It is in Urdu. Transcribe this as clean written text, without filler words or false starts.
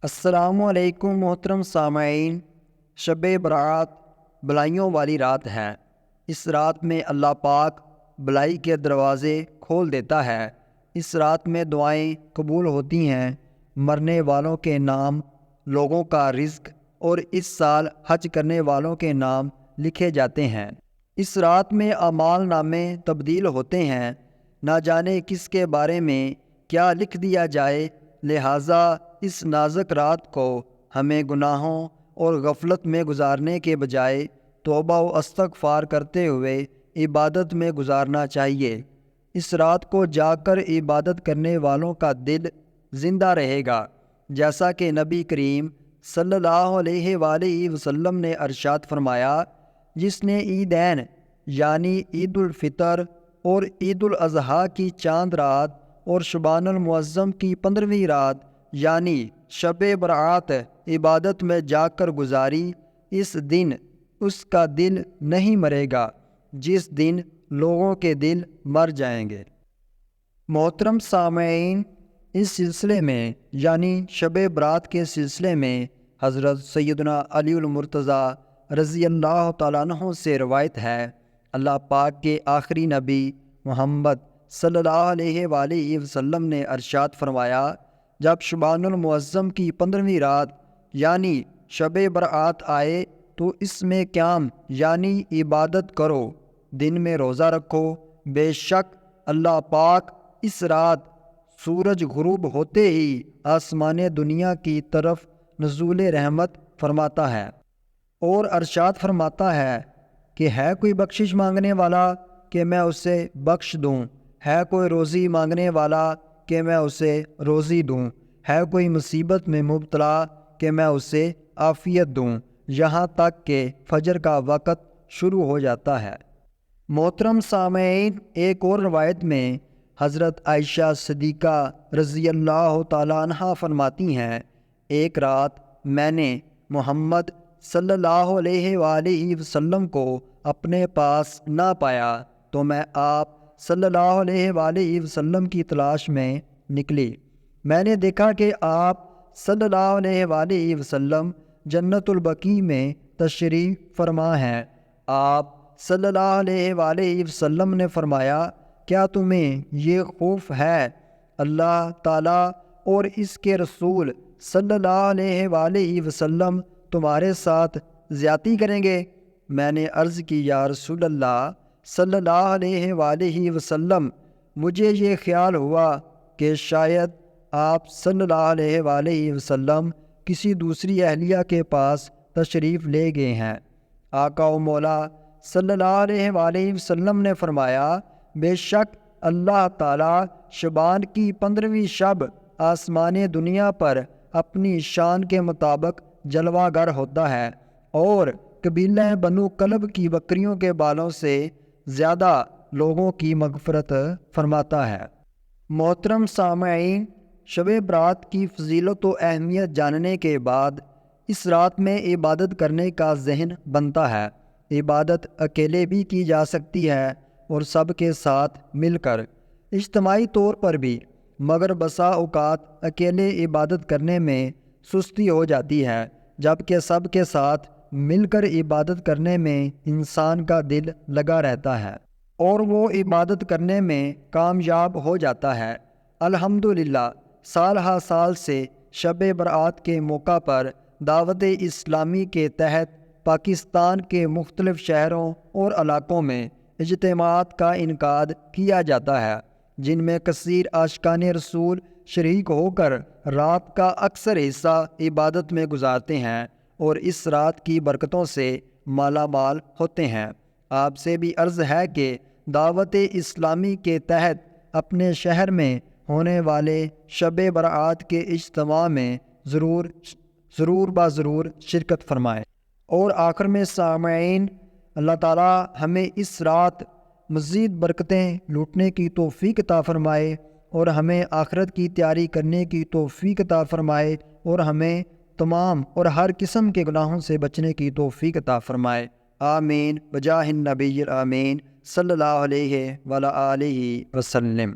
السلام علیکم محترم سامعین، شب برات بلائیوں والی رات ہے۔ اس رات میں اللہ پاک بلائی کے دروازے کھول دیتا ہے۔ اس رات میں دعائیں قبول ہوتی ہیں، مرنے والوں کے نام، لوگوں کا رزق اور اس سال حج کرنے والوں کے نام لکھے جاتے ہیں۔ اس رات میں اعمال نامے تبدیل ہوتے ہیں، نہ جانے کس کے بارے میں کیا لکھ دیا جائے، لہٰذا اس نازک رات کو ہمیں گناہوں اور غفلت میں گزارنے کے بجائے توبہ و استغفار کرتے ہوئے عبادت میں گزارنا چاہیے۔ اس رات کو جاگ کر عبادت کرنے والوں کا دل زندہ رہے گا، جیسا کہ نبی کریم صلی اللہ علیہ وآلہ وسلم نے ارشاد فرمایا، جس نے عیدین یعنی عید الفطر اور عید الاضحیٰ کی چاند رات اور شعبان المعظم کی 15ویں رات یعنی شب برات عبادت میں جا کر گزاری، اس دن اس کا دل نہیں مرے گا جس دن لوگوں کے دل مر جائیں گے۔ محترم سامعین، اس سلسلے میں یعنی شب برات کے سلسلے میں حضرت سیدنا علی المرتضیٰ رضی اللہ تعالیٰ عنہ سے روایت ہے، اللہ پاک کے آخری نبی محمد صلی اللہ علیہ وآلہ وسلم نے ارشاد فرمایا، جب شعبان المعظم کی 15ویں رات یعنی شب برات آئے تو اس میں قیام یعنی عبادت کرو، دن میں روزہ رکھو، بے شک اللہ پاک اس رات سورج غروب ہوتے ہی آسمان دنیا کی طرف نزول رحمت فرماتا ہے اور ارشاد فرماتا ہے کہ ہے کوئی بخشش مانگنے والا کہ میں اسے بخش دوں، ہے کوئی روزی مانگنے والا کہ میں اسے روزی دوں، ہے کوئی مصیبت میں مبتلا کہ میں اسے عافیت دوں، یہاں تک کہ فجر کا وقت شروع ہو جاتا ہے۔ محترم سامعین، ایک اور روایت میں حضرت عائشہ صدیقہ رضی اللہ تعالیٰ عنہ فرماتی ہیں، ایک رات میں نے محمد صلی اللہ علیہ وآلہ وسلم کو اپنے پاس نہ پایا تو میں آپ صلی اللہ علیہ وآلہ وسلم کی تلاش میں نکلی۔ میں نے دیکھا کہ آپ صلی اللہ علیہ وآلہ وسلم جنت البقیع میں تشریف فرما ہیں۔ آپ صلی اللہ علیہ وآلہ وسلم نے فرمایا، کیا تمہیں یہ خوف ہے اللہ تعالیٰ اور اس کے رسول صلی اللہ علیہ وآلہ وسلم تمہارے ساتھ زیادتی کریں گے؟ میں نے عرض کی، یا رسول اللہ صلی اللہ علیہ وآلہ وسلم، مجھے یہ خیال ہوا کہ شاید آپ صلی اللہ علیہ وآلہ وسلم کسی دوسری اہلیہ کے پاس تشریف لے گئے ہیں۔ آقا و مولا صلی اللہ علیہ وآلہ وسلم نے فرمایا، بے شک اللہ تعالیٰ شعبان کی 15ویں شب آسمان دنیا پر اپنی شان کے مطابق جلوہ گر ہوتا ہے اور قبیلہ بنو کلب کی بکریوں کے بالوں سے زیادہ لوگوں کی مغفرت فرماتا ہے۔ محترم سامعین، شب برات کی فضیلت و اہمیت جاننے کے بعد اس رات میں عبادت کرنے کا ذہن بنتا ہے۔ عبادت اکیلے بھی کی جا سکتی ہے اور سب کے ساتھ مل کر، اجتماعی طور پر بھی، مگر بسا اوقات اکیلے عبادت کرنے میں سستی ہو جاتی ہے، جبکہ سب کے ساتھ مل کر عبادت کرنے میں انسان کا دل لگا رہتا ہے اور وہ عبادت کرنے میں کامیاب ہو جاتا ہے۔ الحمدللہ، سال ہر سال سے شب برات کے موقع پر دعوت اسلامی کے تحت پاکستان کے مختلف شہروں اور علاقوں میں اجتماعات کا انعقاد کیا جاتا ہے، جن میں کثیر عاشقان رسول شریک ہو کر رات کا اکثر حصہ عبادت میں گزارتے ہیں اور اس رات کی برکتوں سے مالا مال ہوتے ہیں۔ آپ سے بھی عرض ہے کہ دعوت اسلامی کے تحت اپنے شہر میں ہونے والے شب برات کے اجتماع میں ضرور شرکت فرمائیں۔ اور آخر میں سامعین، اللہ تعالیٰ ہمیں اس رات مزید برکتیں لوٹنے کی توفیق عطا فرمائے اور ہمیں آخرت کی تیاری کرنے کی توفیق عطا فرمائے اور ہمیں تمام اور ہر قسم کے گناہوں سے بچنے کی توفیق عطا فرمائے۔ آمین بجاہ النبی الامین صلی اللہ علیہ وآلہ وسلم۔